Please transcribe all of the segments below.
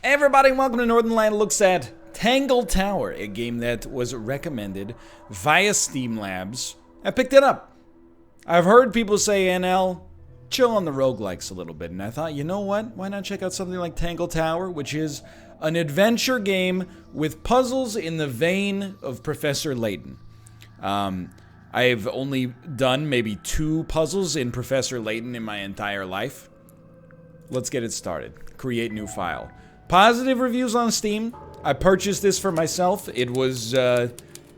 Hey everybody, welcome to Northernlion looks at Tangle Tower, a game that was recommended via Steam Labs. I picked it up. I've heard people say NL, chill on the roguelikes a little bit, and I thought, you know what? Why not check out something like Tangle Tower, which is an adventure game with puzzles in the vein of Professor Layton. I've only done maybe 2 puzzles in Professor Layton in my entire life. Let's get it started. Create new file. Positive reviews on Steam. I purchased this for myself. It was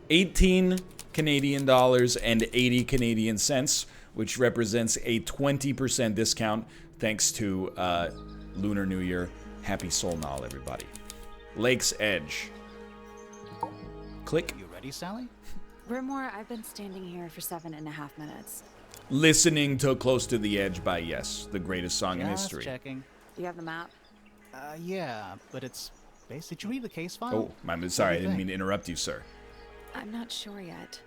18 Canadian dollars and 80 Canadian cents, which represents a 20% discount thanks to Lunar New Year. Happy Solnal, everybody. Lake's Edge. Click. You ready, Sally? Grimore, I've been standing here for 7.5 minutes. Listening to Close to the Edge by Yes, the greatest song in Just history. checking. Do you have the map? Yeah, but it's... Did you read the case file? Oh, I'm sorry, I didn't mean to interrupt you, sir. I'm not sure yet.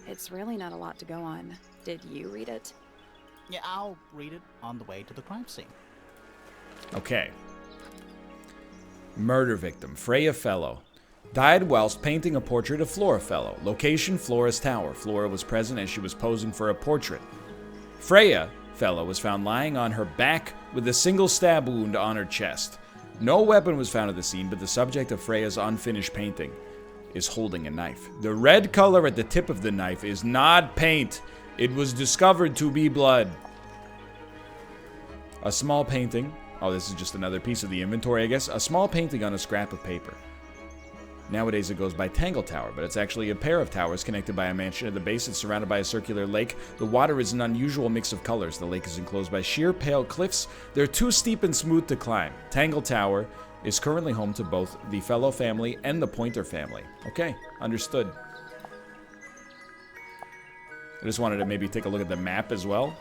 It's really not a lot to go on. Did you read it? Yeah, I'll read it on the way to the crime scene. Okay. Murder victim, Freya Fellow. Died whilst painting a portrait of Flora Fellow. Location, Flores Tower. Flora was present as she was posing for a portrait. Freya Fellow was found lying on her back with a single stab wound on her chest. No weapon was found at the scene, but the subject of Freya's unfinished painting is holding a knife. The red color at the tip of the knife is not paint. It was discovered to be blood. A small painting. Oh, this is just another piece of the inventory, I guess. A small painting on a scrap of paper. Nowadays it goes by Tangle Tower, but it's actually a pair of towers connected by a mansion. At the base, it's surrounded by a circular lake. The water is an unusual mix of colors. The lake is enclosed by sheer, pale cliffs. They're too steep and smooth to climb. Tangle Tower is currently home to both the Fellow family and the Pointer family. Okay, understood. I just wanted to maybe take a look at the map as well.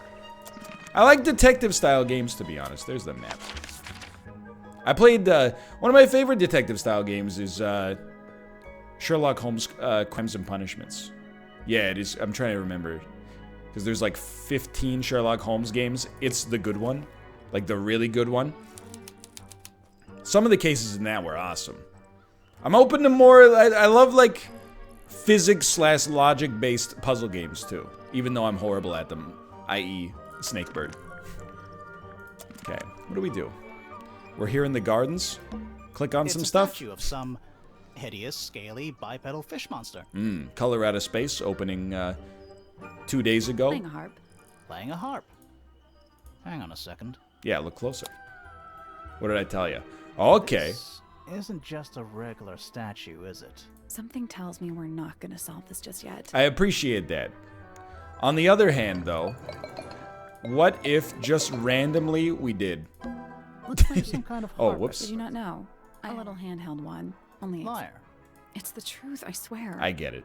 I like detective-style games, to be honest. There's the map. I played, one of my favorite detective-style games is, Sherlock Holmes, Crimes and Punishments. Yeah, it is. I'm trying to remember. Because there's like 15 Sherlock Holmes games. It's the good one. Like the really good one. Some of the cases in that were awesome. I'm open to more. I love like physics/logic-based puzzle games too. Even though I'm horrible at them. I.e. Snakebird. Okay, what do we do? We're here in the gardens. Click on some stuff. It's a statue of some hideous, scaly, bipedal fish monster. Color Out of Space, opening 2 days ago. Playing a harp. Playing a harp. Hang on a second. Yeah, look closer. What did I tell you? Okay. This isn't just a regular statue, is it? Something tells me we're not gonna solve this just yet. I appreciate that. On the other hand, though, what if just randomly we did? Looks like some kind of harp. Oh, whoops. Did you not know? A little handheld one. Only Liar. it's the truth, I swear. I get it.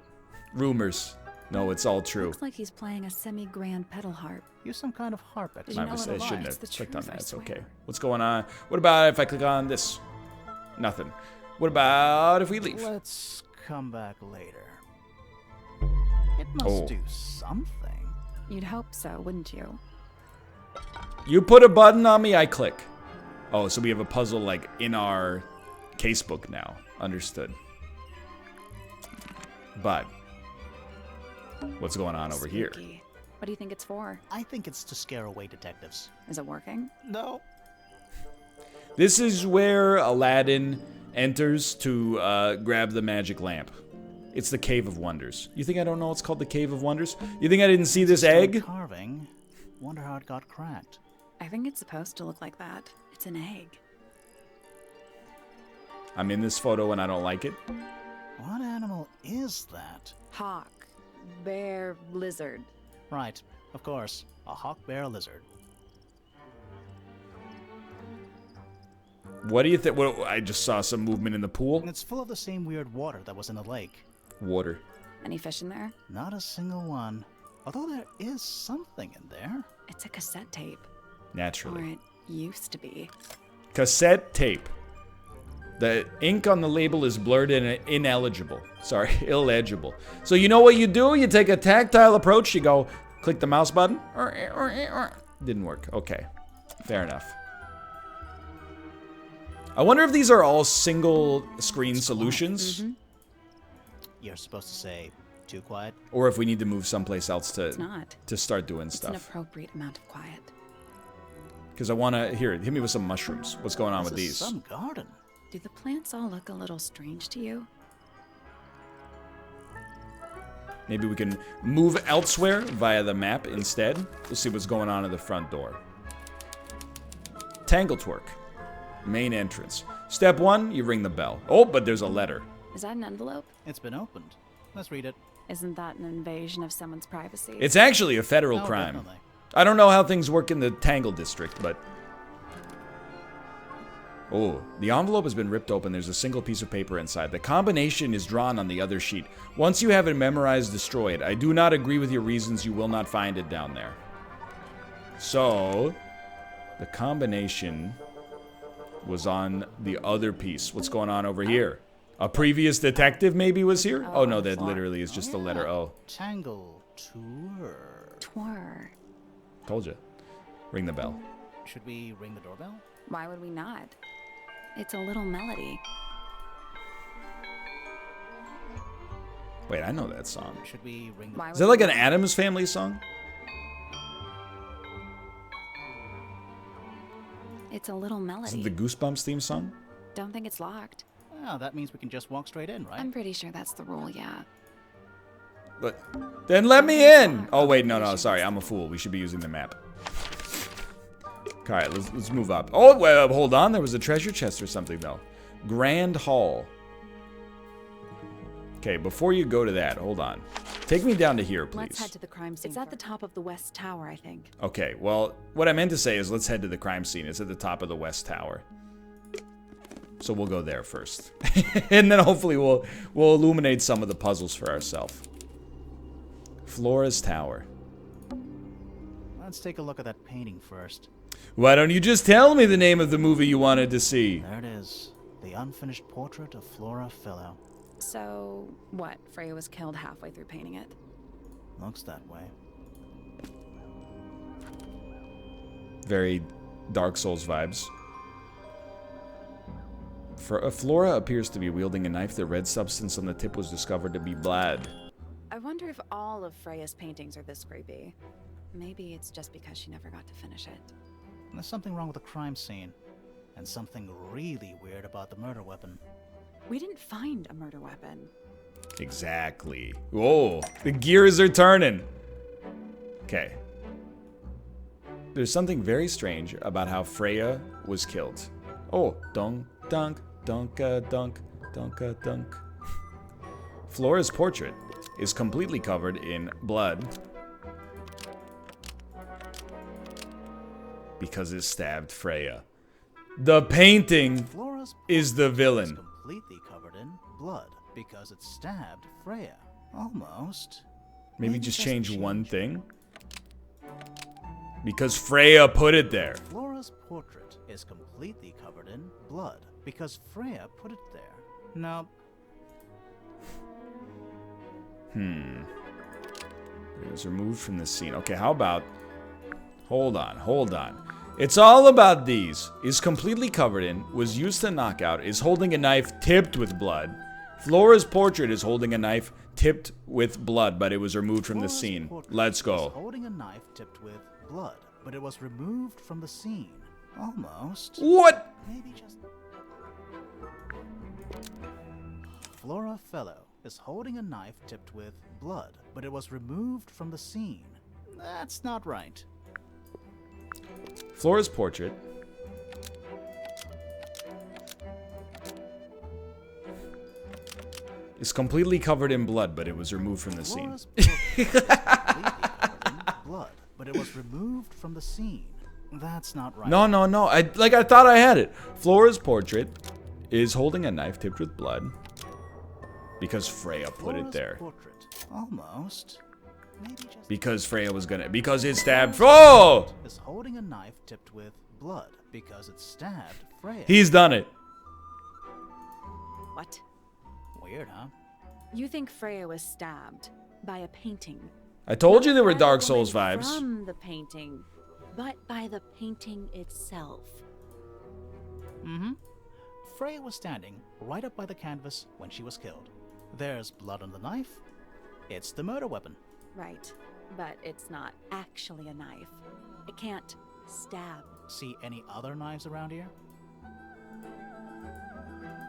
Rumors. No, it's all true. Looks like he's playing a semi-grand pedal harp. Use some kind of harp expert. Did you My know mistake. I it shouldn't It's have the clicked on truth, I that. It's swear. okay. What's going on? What about if I click on this? Nothing. What about if we leave? Let's come back later. It must Oh. do something. You'd hope so, wouldn't you? You put a button on me, I click. Oh, so we have a puzzle like in our casebook now. Understood. But what's going on over here? Spooky. What do you think it's for? I think it's to scare away detectives. Is it working? No. This is where Aladdin enters to grab the magic lamp. It's the Cave of Wonders. You think I don't know it's called the Cave of Wonders? You think I didn't see this Stone egg? Carving. Wonder how it got cracked. I think it's supposed to look like that. It's an egg. I'm in this photo and I don't like it. What animal is that? Hawk. Bear. Lizard. Right, of course. A hawk bear lizard. What do you think? Well, I just saw some movement in the pool. And it's full of the same weird water that was in the lake. Water. Any fish in there? Not a single one. Although there is something in there. It's a cassette tape. Naturally. Or it used to be. Cassette tape. The ink on the label is blurred and ineligible. Sorry, illegible. So you know what you do? You take a tactile approach. You go, click the mouse button. Didn't work. Okay, fair enough. I wonder if these are all single screen solutions, You're supposed to say too quiet. or if we need to move someplace else It's not. to start doing It's an stuff. appropriate amount of quiet. Because I want to hit me with some mushrooms. What's going on with This these? is some garden. Do the plants all look a little strange to you? Maybe we can move elsewhere via the map instead. We'll see what's going on at the front door. Tangle Tower. Main entrance. Step 1, you ring the bell. Oh, but there's a letter. Is that an envelope? It's been opened. Let's read it. Isn't that an invasion of someone's privacy? It's actually a federal Oh, crime. definitely. I don't know how things work in the Tangle district, but... Oh, the envelope has been ripped open. There's a single piece of paper inside. The combination is drawn on the other sheet. Once you have it memorized, destroy it. I do not agree with your reasons. You will not find it down there. So, the combination was on the other piece. What's going on over here? A previous detective maybe was here? Oh no, that literally is just the letter O. Tangle Tower. Twir. Told you. Ring the bell. Should we ring the doorbell? Why would we not? It's a little melody. Wait, I know that song. Should we ring the Why Is would that like we an not? Addams Family song? It's a little melody. Is it the Goosebumps theme song? Don't think it's locked. Oh, that means we can just walk straight in, right? I'm pretty sure that's the rule, yeah. But then let me in. Oh wait, no, sorry, I'm a fool. We should be using the map. All right, let's move up. Oh, well, hold on. There was a treasure chest or something though. Grand Hall. Okay, before you go to that, hold on. Take me down to here, please. Let's head to the crime scene. It's at the top of the West Tower, I think. Okay, well, what I meant to say is let's head to the crime scene. It's at the top of the West Tower. So we'll go there first. And then hopefully we'll illuminate some of the puzzles for ourselves. Flores Tower. Let's take a look at that painting first. Why don't you just tell me the name of the movie you wanted to see? There it is. The unfinished portrait of Flora Fellow. So, what? Freya was killed halfway through painting it? Looks that way. Very Dark Souls vibes. Flora appears to be wielding a knife. The red substance on the tip was discovered to be blood. I wonder if all of Freya's paintings are this creepy. Maybe it's just because she never got to finish it. There's something wrong with the crime scene. And something really weird about the murder weapon. We didn't find a murder weapon. Exactly. Whoa, the gears are turning. Okay. There's something very strange about how Freya was killed. Oh, dunk, dunk, dunka, dunk, dunka, dunk. Flora's portrait is completely covered in blood because it stabbed Freya. The painting Flora's is the portrait villain. is completely covered in blood because it stabbed Freya. Almost. Maybe just change one thing. Because Freya put it there. Flora's portrait is completely covered in blood because Freya put it there. Now, It was removed from the scene. Okay, how about... Hold on. It's all about these. Is completely covered in, was used to knock out, is holding a knife tipped with blood. Flora's portrait is holding a knife tipped with blood, but it was removed from the Flora's scene. portrait Let's is go. holding a knife tipped with blood, but it was removed from the scene. Almost. What? Maybe just. Flora Fellow is holding a knife tipped with blood, but it was removed from the scene. That's not right. Flora's portrait is completely covered in blood, but it was removed from the scene. Flora's portrait is completely covered in blood, but it was removed from the scene. That's not right. No. I thought I had it. Flora's portrait is holding a knife tipped with blood because Freya put it Flora's there. portrait. Almost. Maybe just. Because Freya was gonna... Because it stabbed... Oh! Is holding a knife tipped with blood because it stabbed Freya. He's done it. What? Weird, huh? You think Freya was stabbed by a painting? I told you there were Not by Dark the Souls woman vibes. From the painting, but by the painting itself. Mm-hmm. Freya was standing right up by the canvas when she was killed. There's blood on the knife. It's the murder weapon. Right, but it's not actually a knife. It can't stab. See any other knives around here?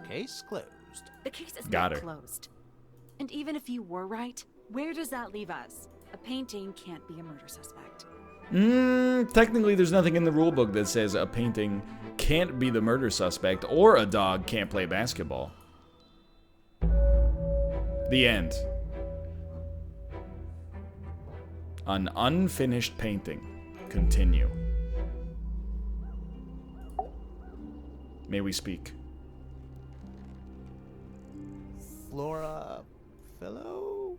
Case closed. The case is Got not her. closed. And even if you were right, where does that leave us? A painting can't be a murder suspect. Technically, there's nothing in the rulebook that says a painting can't be the murder suspect or a dog can't play basketball. The end. An unfinished painting. Continue. May we speak? Flora Fellow?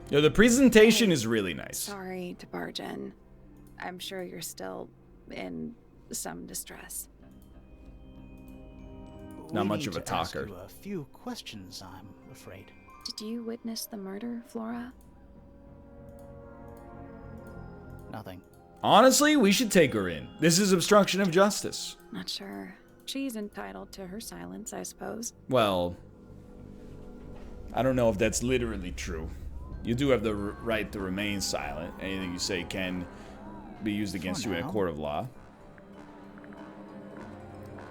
Yo, the presentation is really nice. Sorry to barge in. I'm sure you're still in some distress. Not We much need of a to ask talker. you a few questions, I'm afraid. Did you witness the murder, Flora? Nothing. Honestly, we should take her in. This is obstruction of justice. Not sure. She's entitled to her silence, I suppose. Well, I don't know if that's literally true. You do have the right to remain silent. Anything you say can be used against you in a now. court of law.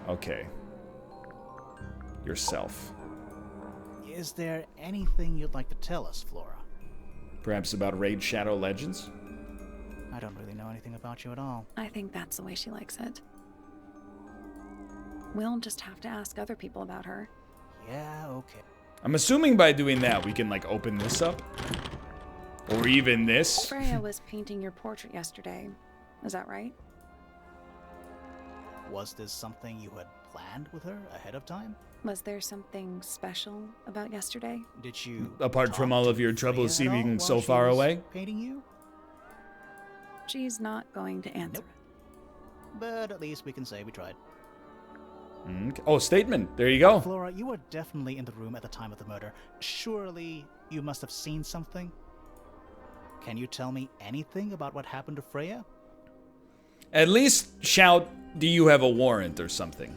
Okay. Yourself. Is there anything you'd like to tell us, Flora? Perhaps about Raid Shadow Legends? I don't really know anything about you at all. I think that's the way she likes it. We'll just have to ask other people about her. Yeah, okay. I'm assuming by doing that we can, like, open this up. Or even this. Freya was painting your portrait yesterday. Is that right? Was this something you had planned with her ahead of time? Was there something special about yesterday? Did you Apart from talk all to of your troubles Freya at all seeming while so she far was away? Painting you? She's not going to answer Nope. But at least we can say we tried. Oh, statement. There you go. Flora, you were definitely in the room at the time of the murder. Surely you must have seen something? Can you tell me anything about what happened to Freya? At least shout, do you have a warrant or something?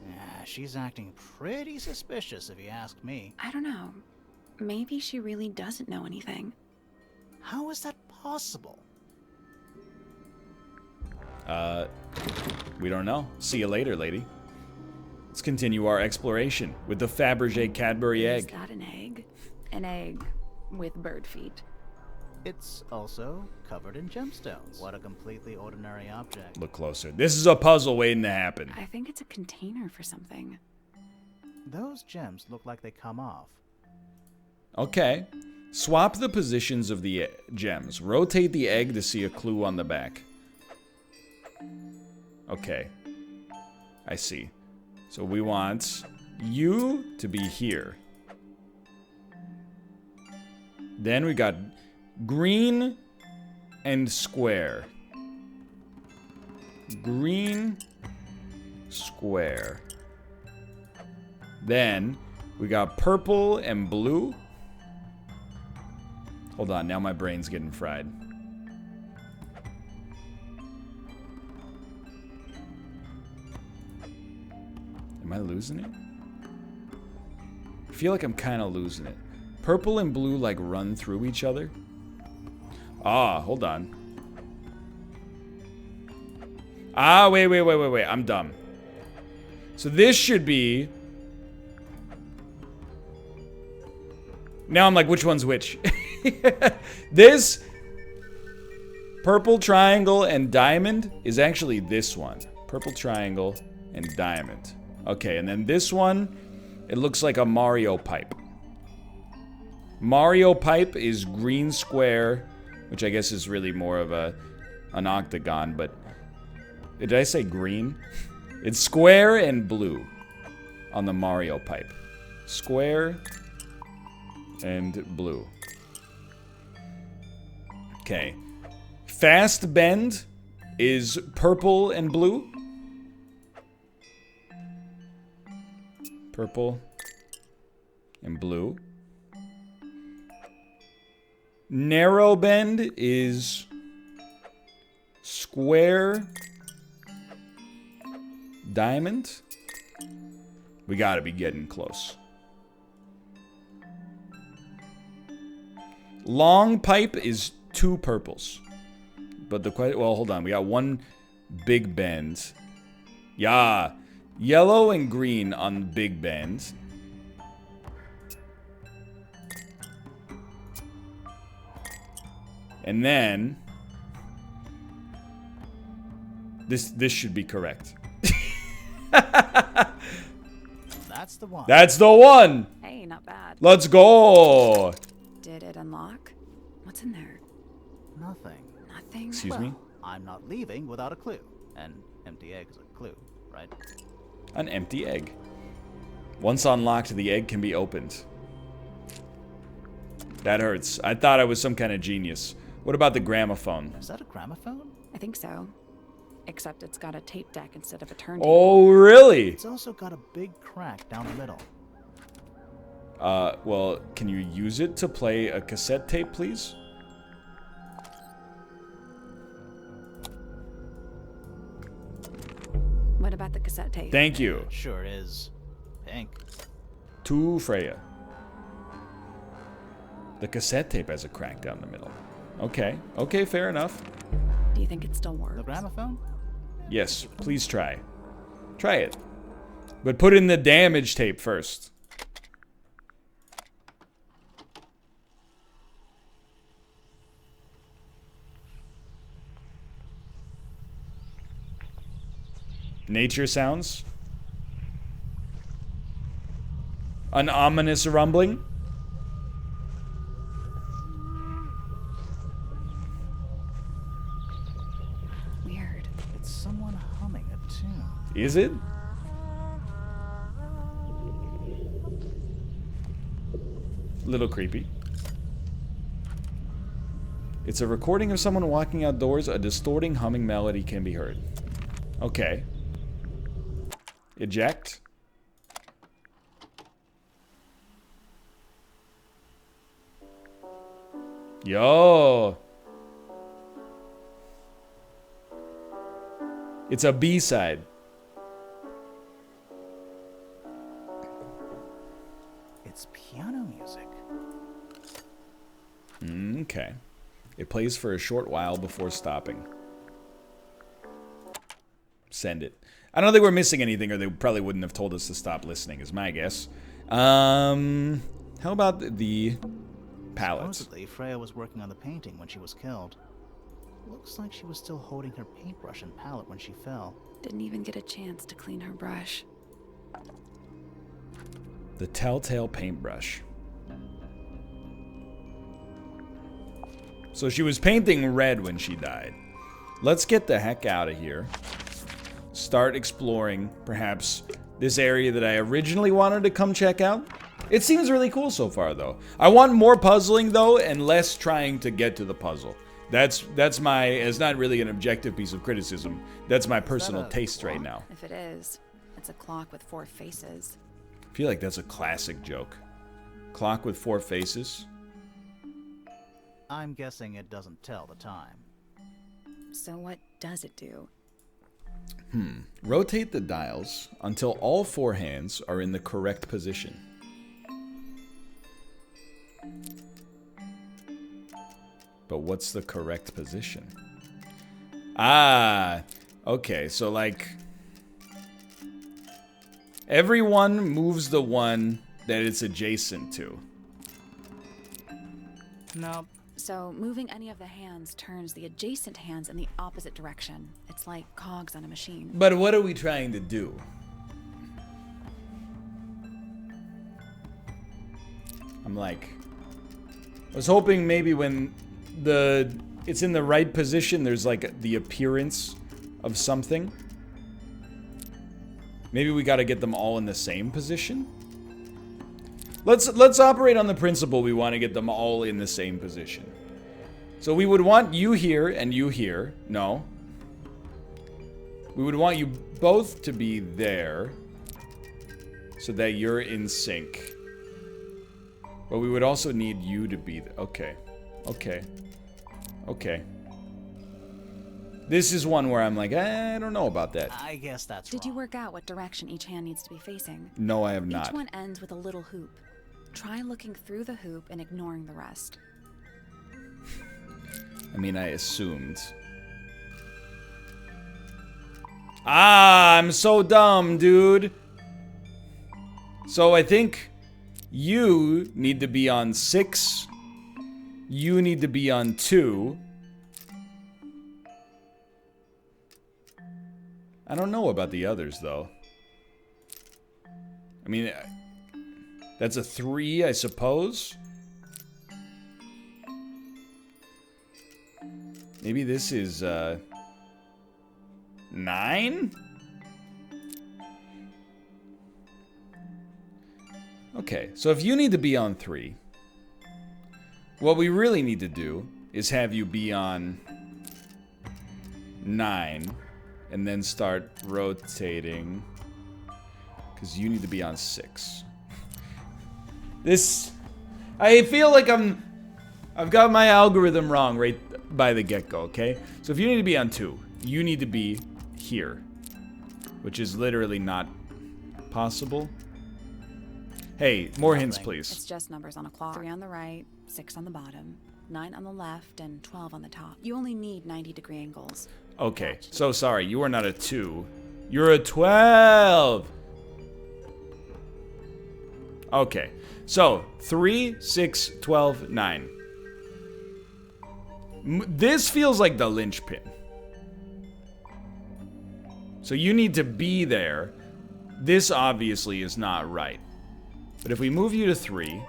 Yeah, she's acting pretty suspicious if you ask me. I don't know. Maybe she really doesn't know anything. How is that possible? We don't know. See you later, lady. Let's continue our exploration with the Faberge Egg Cadbury Is egg. that an egg? An egg with bird feet. It's also covered in gemstones. What a completely ordinary object. Look closer. This is a puzzle waiting to happen. I think it's a container for something. Those gems look like they come off. Okay. Swap the positions of the gems. Rotate the egg to see a clue on the back. Okay. I see. So we want you to be here. Then we got green and square. Green, square. Then we got purple and blue. Hold on, now my brain's getting fried. Am I losing it? I feel like I'm kind of losing it. Purple and blue like run through each other. Ah, hold on. Ah, wait. I'm dumb. So this should be... Now I'm like, which one's which? This purple triangle and diamond is actually this one. Purple triangle and diamond. Okay, and then this one, it looks like a Mario pipe. Mario pipe is green square, which I guess is really more of an octagon, but did I say green? It's square and blue on the Mario pipe. Square and blue. Okay. Fast bend is purple and blue. Purple and blue. Narrow bend is square diamond. We gotta be getting close. Long pipe is 2 purples. But the question, well, hold on. We got 1 big bend. Yeah. Yellow and green on big bend. And then this should be correct. That's the one. That's the one. Hey, not bad. Let's go. Did it unlock? What's in there? Nothing. Nothing? Excuse me? I'm not leaving without a clue. An empty egg is a clue, right? An empty egg. Once unlocked, the egg can be opened. That hurts. I thought I was some kind of genius. What about the gramophone? Is that a gramophone? I think so. Except it's got a tape deck instead of a turntable. Oh, really? It's also got a big crack down the middle. Well, can you use it to play a cassette tape, please? What about the cassette tape? Thank you. It sure is pink. To Freya. The cassette tape has a crack down the middle. Okay. Okay, fair enough. Do you think it still works? The gramophone? Yes, please try. Try it. But put in the damage tape first. Nature sounds. An ominous rumbling. Weird. It's someone humming a tune. Is it? Little creepy. It's a recording of someone walking outdoors. A distorting humming melody can be heard. Okay. Eject. Yo. It's a B-side. It's piano music. Okay. It plays for a short while before stopping. Send it. I don't think we're missing anything, or they probably wouldn't have told us to stop listening, is my guess. How about the pallets? Supposedly, Freya was working on the painting when she was killed. Looks like she was still holding her paintbrush and palette when she fell. Didn't even get a chance to clean her brush. The telltale paintbrush. So she was painting red when she died. Let's get the heck out of here. Start exploring, perhaps, this area that I originally wanted to come check out. It seems really cool so far, though. I want more puzzling, though, and less trying to get to the puzzle. That's my, it's not really an objective piece of criticism. That's my personal taste right now. If it is, it's a clock with 4 faces. I feel like that's a classic joke. Clock with 4 faces. I'm guessing it doesn't tell the time. So what does it do? Rotate the dials until all 4 hands are in the correct position. But what's the correct position? Ah, okay, so like everyone moves the one that it's adjacent to. Nope. So moving any of the hands turns the adjacent hands in the opposite direction. It's like cogs on a machine. But what are we trying to do? I'm like, I was hoping maybe when it's in the right position, there's like the appearance of something. Maybe we got to get them all in the same position. Let's operate on the principle we want to get them all in the same position. So we would want you here and you here. No. We would want you both to be there so that you're in sync. But we would also need you to be there. Okay. Okay. Okay. This is one where I'm like, I don't know about that. I guess that's Did wrong. you work out what direction each hand needs to be facing? No, I have not. Each one ends with a little hoop. Try looking through the hoop and ignoring the rest. I mean, I assumed. Ah, I'm so dumb, dude. So I think you need to be on 6. You need to be on 2. I don't know about the others, though. I mean, that's a 3, I suppose. Maybe this is, 9? Okay, so if you need to be on 3, what we really need to do is have you be on 9 and then start rotating, because you need to be on 6. This, I feel like I've got my algorithm wrong right by the get-go, okay? So if you need to be on 2, you need to be here, which is literally not possible. Hey, more hints, It's please. just numbers on a clock. 3 on the right, 6 on the bottom, 9 on the left, and 12 on the top. You only need 90-degree angles. Okay, so sorry, you are not a 2. You're a 12! Okay, so 3, 6, 12, 9. This feels like the linchpin. So you need to be there. This obviously is not right. But if we move you to 3,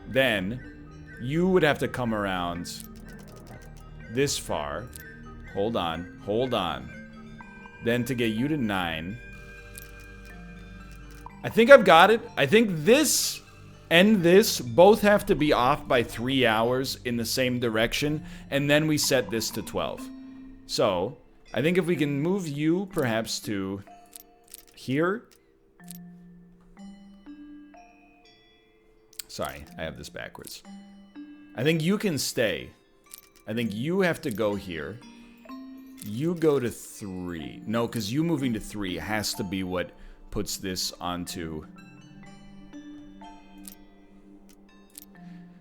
then you would have to come around this far. Hold on, hold on. Then to get you to 9. I think I've got it. I think this and this both have to be off by 3 hours in the same direction, and then we set this to 12. So, I think if we can move you perhaps to here. Sorry, I have this backwards. I think you can stay. I think you have to go here. You go to 3. No, because you moving to 3 has to be what puts this onto...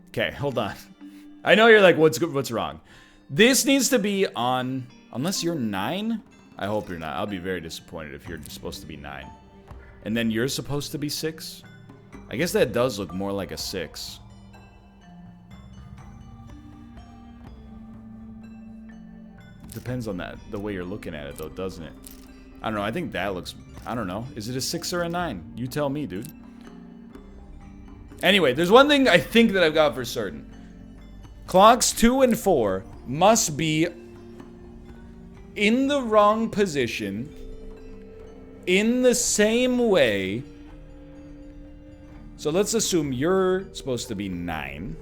Okay, hold on. I know you're like, what's wrong? This needs to be on... Unless you're 9? I hope you're not. I'll be very disappointed if you're supposed to be 9. And then you're supposed to be 6? I guess that does look more like a 6. Depends on the way you're looking at it, though, doesn't it? I don't know. I think that looks... I don't know. Is it a 6 or a 9? You tell me, dude. Anyway, there's one thing I think that I've got for certain. Clocks 2 and 4 must be in the wrong position in the same way. So let's assume you're supposed to be 9.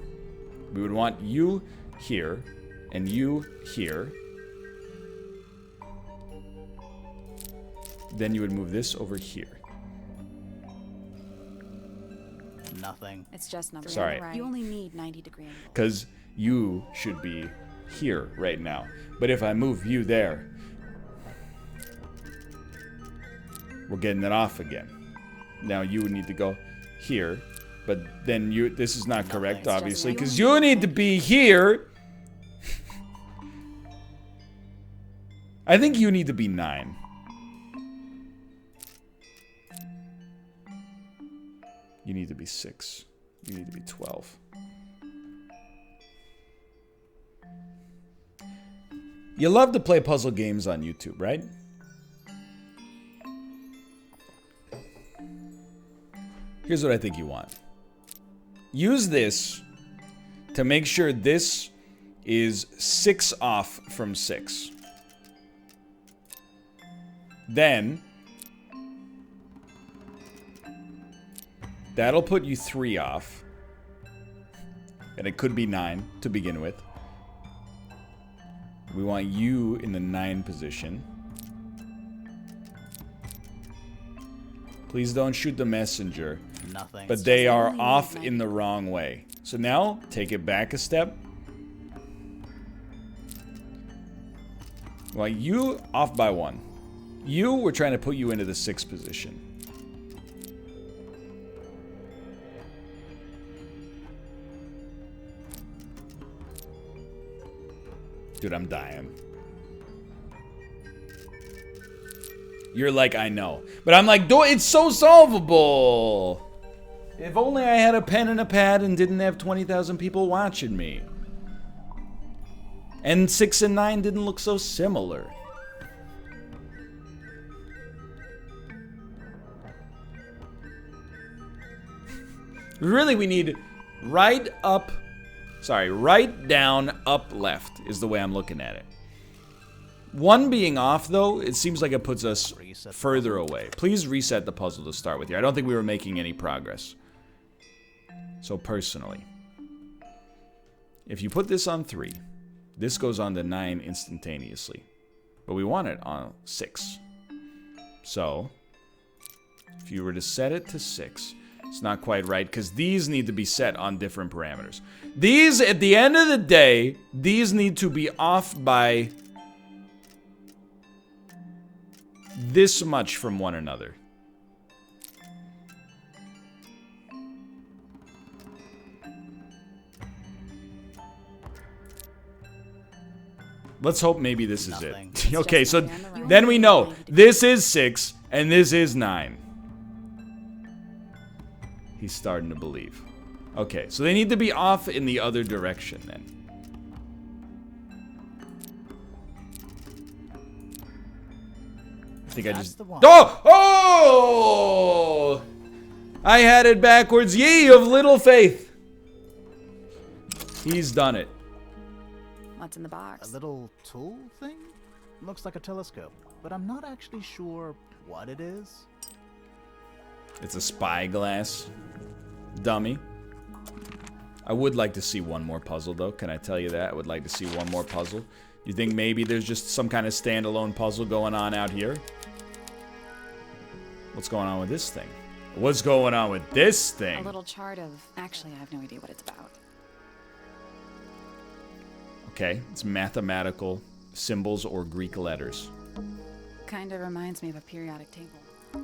We would want you here and you here. Then you would move this over here. Nothing. It's just numbers Sorry. on the right. You only need 90-degree angles. Because you should be here right now. But if I move you there, we're getting it off again. Now you would need to go here. But then you, this is not correct, obviously, because you need to be here. I think you need to be 9. You need to be 6. You need to be 12. You love to play puzzle games on YouTube, right? Here's what I think you want. Use this to make sure this is 6 off from 6. Then that'll put you 3 off. And it could be 9 to begin with. We want you in the 9 position. Please don't shoot the messenger. Nothing. But they are off in the wrong way. So now, take it back a step. Well, you off by 1. You, we're trying to put you into the 6th position. Dude, I'm dying. You're like, I know. But I'm like, it's so solvable. If only I had a pen and a pad and didn't have 20,000 people watching me. And 6 and 9 didn't look so similar. Really, we need right down, up, left is the way I'm looking at it. 1 being off, though, it seems like it puts us further away. Please reset the puzzle to start with here. I don't think we were making any progress. So personally, if you put this on 3, this goes on to 9 instantaneously. But we want it on 6. So, if you were to set it to 6, it's not quite right, because these need to be set on different parameters. These, at the end of the day, these need to be off by this much from one another. Let's hope maybe this is it. Okay, so then we know this is 6 and this is 9. He's starting to believe. Okay, so they need to be off in the other direction then. I think I just... Oh! Oh! I had it backwards. Ye of little faith. He's done it. What's in the box? A little tool thing? Looks like a telescope, but I'm not actually sure what it is. It's a spyglass dummy. I would like to see one more puzzle, though. Can I tell you that? I would like to see one more puzzle. You think maybe there's just some kind of standalone puzzle going on out here? What's going on with this thing? What's going on with this thing? A little chart of... Actually, I have no idea what it's about. Okay, it's mathematical symbols or Greek letters. Kinda reminds me of a periodic table.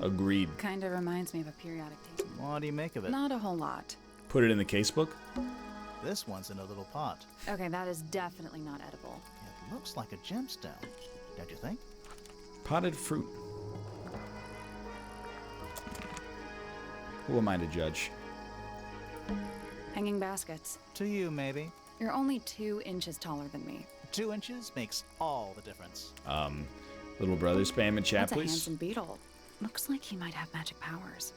Agreed. Kinda reminds me of a periodic table. What do you make of it? Not a whole lot. Put it in the casebook? This one's in a little pot. Okay, that is definitely not edible. It looks like a gemstone, don't you think? Potted fruit. Who am I to judge? Hanging baskets. To you, maybe. You're only 2 inches taller than me. 2 inches makes all the difference. Little brother spam in chat, That's a please. handsome beetle. Looks like he might have magic powers.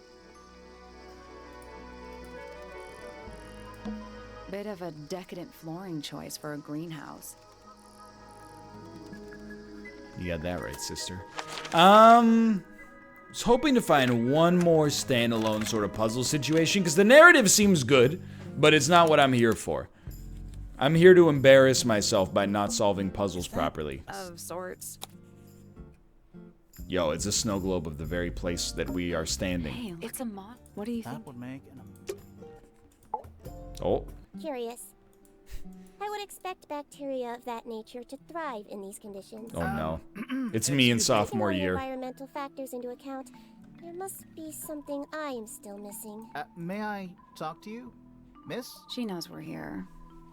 Bit of a decadent flooring choice for a greenhouse. You got that right, sister. I was hoping to find one more standalone sort of puzzle situation, because the narrative seems good, but it's not what I'm here for. I'm here to embarrass myself by not solving puzzles properly. Of sorts. Yo, it's a snow globe of the very place that we are standing. Hey, it's a moth. What do you think? That would make an... Oh. Curious. I would expect bacteria of that nature to thrive in these conditions. Oh no. It's me in sophomore Taking all year. environmental factors into account, there must be something I am still missing. May I talk to you, miss? She knows we're here.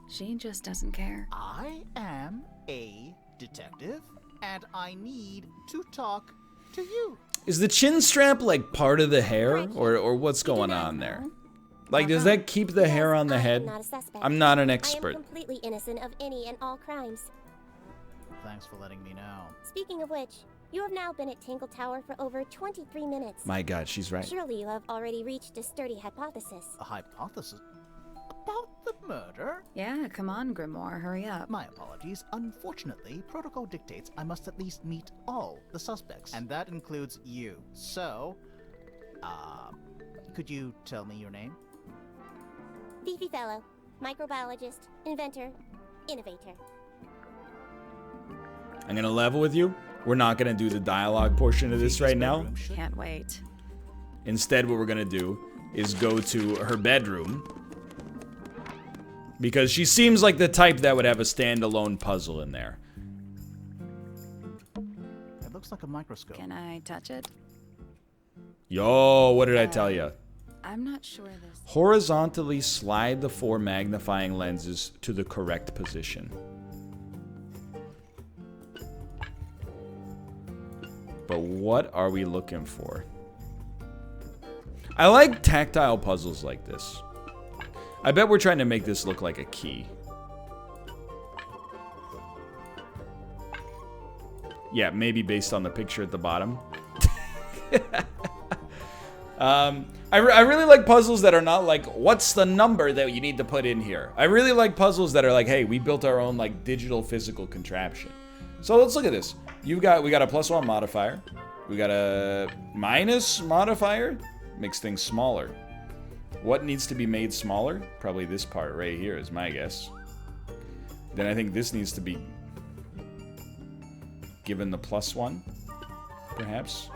She just doesn't care. I am a detective, and I need to talk to you. Is the chin strap like part of the hair, or what's going on there? Like, does that keep the hair on the I am head? not a suspect. I'm not an I expert. am completely innocent of any and all crimes. Thanks for letting me know. Speaking of which, you have now been at Tangle Tower for over 23 minutes. My God, she's right. Surely you have already reached a sturdy hypothesis. A hypothesis? About the murder? Yeah, come on, Grimoire, hurry up. My apologies. Unfortunately, protocol dictates I must at least meet all the suspects, and that includes you. So, could you tell me your name? Fifi Fellow, microbiologist, inventor, innovator. I'm gonna level with you. We're not gonna do the dialogue portion of this right now. Can't wait. Instead, what we're gonna do is go to her bedroom, because she seems like the type that would have a standalone puzzle in there. looks like a microscope. Can I touch it? Yo, what did I tell you? I'm not sure this. Horizontally slide the 4 magnifying lenses to the correct position. But what are we looking for? I like tactile puzzles like this. I bet we're trying to make this look like a key. Yeah, maybe based on the picture at the bottom. I really like puzzles that are not like, what's the number that you need to put in here? I really like puzzles that are like, hey, we built our own like digital physical contraption. So let's look at this. We got a +1 modifier. We got a minus modifier. Makes things smaller. What needs to be made smaller? Probably this part right here is my guess. Then I think this needs to be given the +1, perhaps.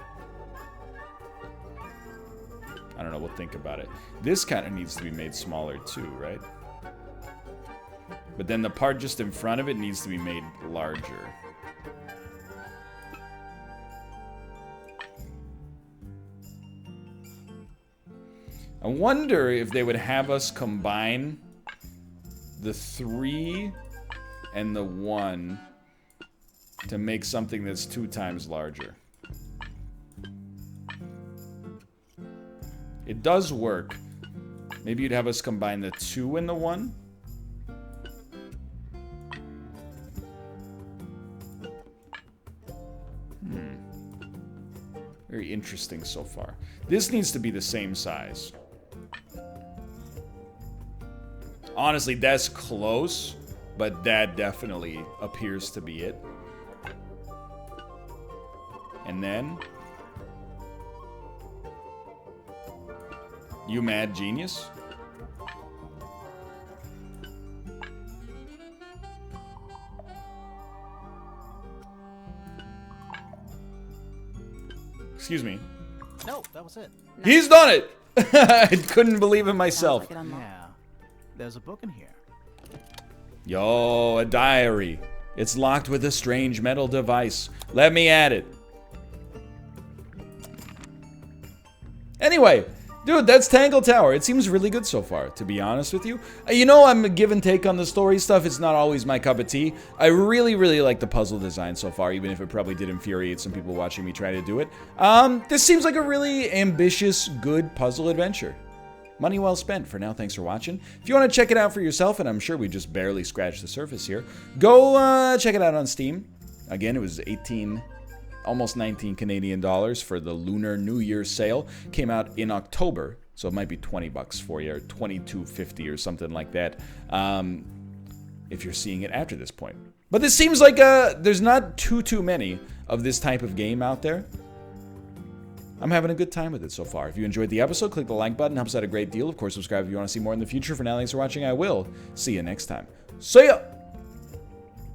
I don't know, we'll think about it. This kind of needs to be made smaller too, right? But then the part just in front of it needs to be made larger. I wonder if they would have us combine the 3 and the 1 to make something that's 2 times larger. It does work. Maybe you'd have us combine the 2 and the 1. Very interesting so far. This needs to be the same size. Honestly, that's close, but that definitely appears to be it. And then... You mad genius? Excuse me. No, that was it. He's done it! I couldn't believe it myself. Sounds like it unlocked. Yeah. There's a book in here. Yo, a diary. It's locked with a strange metal device. Let me at it. Anyway, dude, that's Tangle Tower. It seems really good so far, to be honest with you. You know, I'm a give and take on the story stuff. It's not always my cup of tea. I really, really like the puzzle design so far, even if it probably did infuriate some people watching me try to do it. This seems like a really ambitious, good puzzle adventure. Money well spent. For now, thanks for watching. If you want to check it out for yourself, and I'm sure we just barely scratched the surface here, go check it out on Steam. Again, it was 18, almost 19 Canadian dollars for the Lunar New Year sale. Came out in October, so it might be 20 bucks for you, or $22.50 or something like that, if you're seeing it after this point. But this seems like there's not too many of this type of game out there. I'm having a good time with it so far. If you enjoyed the episode, click the like button. Helps out a great deal. Of course, subscribe if you want to see more in the future. For now, thanks for watching. I will see you next time. See ya!